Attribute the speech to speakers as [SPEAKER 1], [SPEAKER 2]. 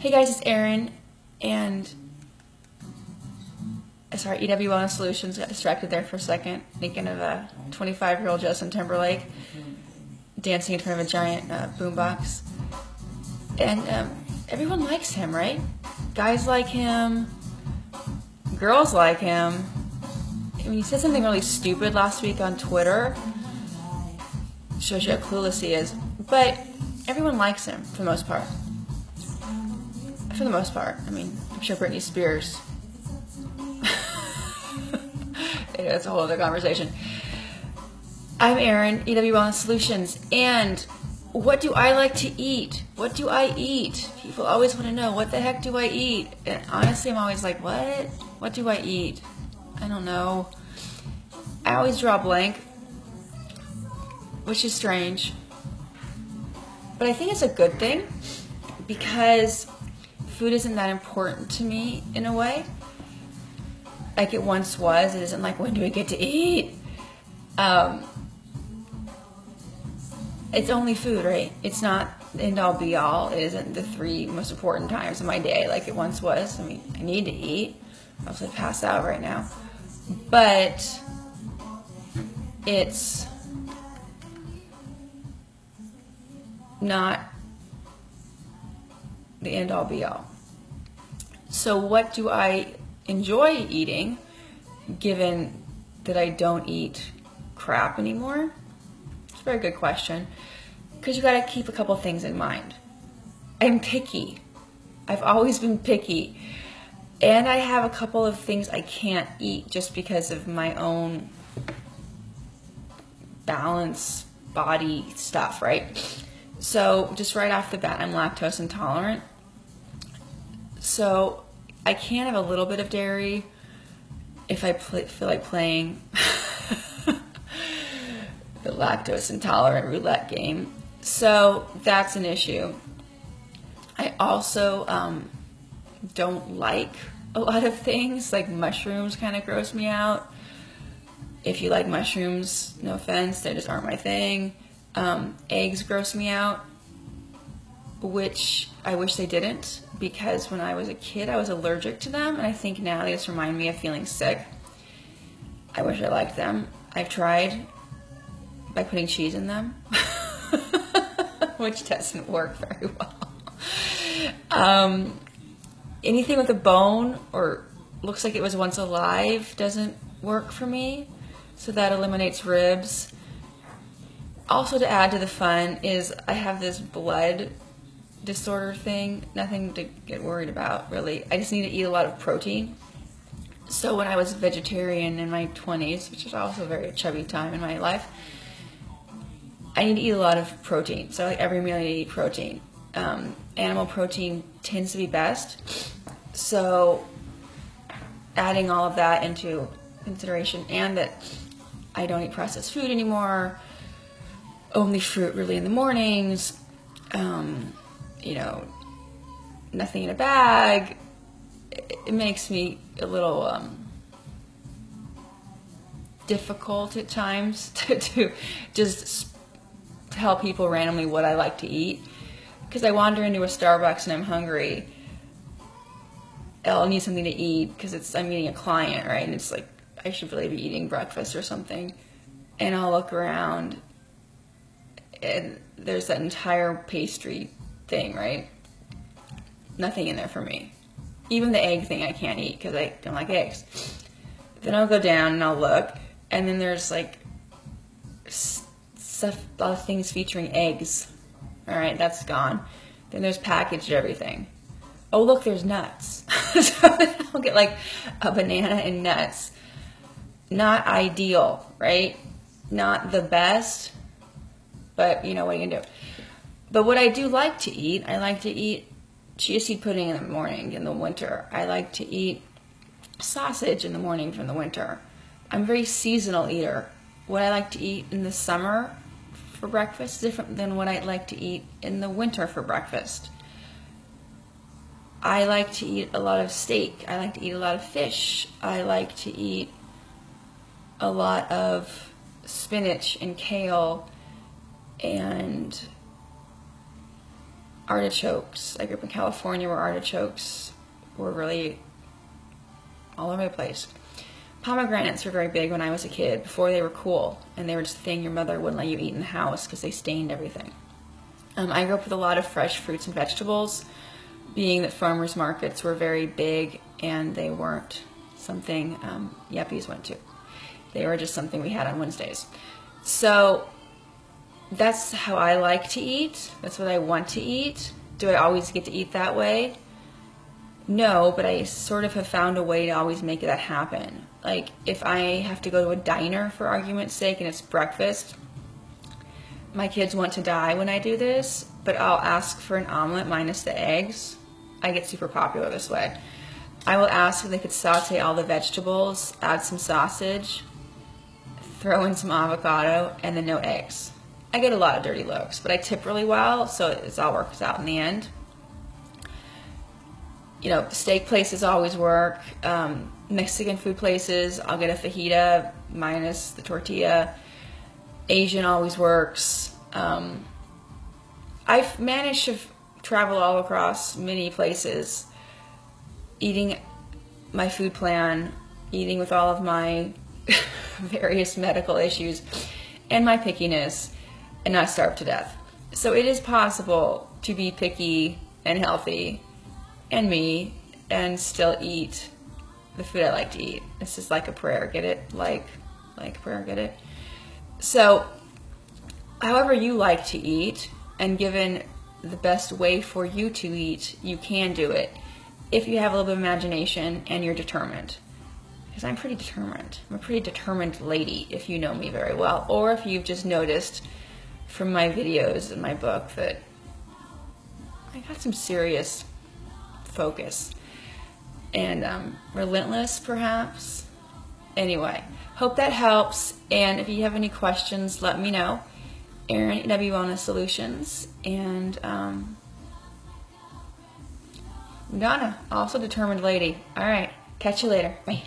[SPEAKER 1] Hey guys, it's Erin, and sorry, EW Wellness Solutions, got distracted there for a second, thinking of a 25-year-old Justin Timberlake dancing in front of a giant boombox. And everyone likes him, right? Guys like him, girls like him. I mean, he said something really stupid last week on Twitter. Shows you how clueless he is. But everyone likes him, for the most part. For the most part. I mean, I'm sure Britney Spears. Anyway, that's a whole other conversation. I'm Erin, EW Wellness Solutions, and what do I like to eat? What do I eat? People always want to know, what the heck do I eat? And honestly, I'm always like, what? What do I eat? I don't know. I always draw a blank, which is strange. But I think it's a good thing, because food isn't that important to me in a way. Like it once was. It isn't like, when do we get to eat? It's only food, right? It's not the end all be all. It isn't the 3 most important times of my day like it once was. I mean, I need to eat. I'll just pass out right now. But it's not the end all be all. So what do I enjoy eating, given that I don't eat crap anymore? It's a very good question, because you got to keep a couple things in mind. I'm picky. I've always been picky, and I have a couple of things I can't eat just because of my own balance, body stuff, right? So just right off the bat, I'm lactose intolerant. So I can have a little bit of dairy if I feel like playing the lactose intolerant roulette game. So that's an issue. I also don't like a lot of things, like mushrooms kind of gross me out. If you like mushrooms, no offense, they just aren't my thing. Eggs gross me out, which I wish they didn't, because when I was a kid I was allergic to them, and I think now they just remind me of feeling sick. I wish I liked them. I've tried by putting cheese in them, which doesn't work very well. Anything with a bone or looks like it was once alive doesn't work for me, so that eliminates ribs. Also, to add to the fun is I have this blood disorder thing. Nothing to get worried about, really. I just need to eat a lot of protein. So when I was vegetarian in my 20s, which was also a very chubby time in my life, I need to eat a lot of protein. So like every meal I need to eat protein. Animal protein tends to be best. So adding all of that into consideration, and that I don't eat processed food anymore, only fruit really in the mornings, you know, nothing in a bag, it makes me a little difficult at times to just tell people randomly what I like to eat, because I wander into a Starbucks and I'm hungry. I'll need something to eat because I'm meeting a client, right? And it's like, I should really be eating breakfast or something. And I'll look around and there's that entire pastry thing, right? Nothing in there for me. Even the egg thing I can't eat because I don't like eggs. Then I'll go down and I'll look, and then there's like stuff, a lot of things featuring eggs. All right, that's gone. Then there's packaged everything. Oh, look, there's nuts. So I'll get like a banana and nuts. Not ideal, right? Not the best, but you know, what are you gonna do? But what I do like to eat, I like to eat chia seed pudding in the morning in the winter. I like to eat sausage in the morning from the winter. I'm a very seasonal eater. What I like to eat in the summer for breakfast is different than what I like to eat in the winter for breakfast. I like to eat a lot of steak. I like to eat a lot of fish. I like to eat a lot of spinach and kale and artichokes. I grew up in California where artichokes were really all over the place. Pomegranates were very big when I was a kid, before they were cool, and they were just a thing your mother wouldn't let you eat in the house because they stained everything. I grew up with a lot of fresh fruits and vegetables, being that farmers markets were very big and they weren't something yuppies went to. They were just something we had on Wednesdays. So that's how I like to eat. That's what I want to eat. Do I always get to eat that way? No, but I sort of have found a way to always make that happen. Like, if I have to go to a diner, for argument's sake, and it's breakfast, my kids want to die when I do this, but I'll ask for an omelet minus the eggs. I get super popular this way. I will ask if they could saute all the vegetables, add some sausage, throw in some avocado, and then no eggs. I get a lot of dirty looks, but I tip really well, so it all works out in the end. You know, steak places always work. Mexican food places, I'll get a fajita minus the tortilla. Asian always works. I've managed to travel all across many places, eating my food plan, eating with all of my various medical issues, and my pickiness, and not starve to death. So it is possible to be picky and healthy and me and still eat the food I like to eat. This is like a prayer, get it? Like a prayer, get it? So however you like to eat, and given the best way for you to eat, you can do it if you have a little bit of imagination and you're determined. Because I'm pretty determined. I'm a pretty determined lady, if you know me very well, or if you've just noticed from my videos and my book that I got some serious focus and relentless, perhaps. Anyway, hope that helps, and if you have any questions, let me know. Erin at W Wellness Solutions, and Donna, also determined lady. All right, catch you later. Bye.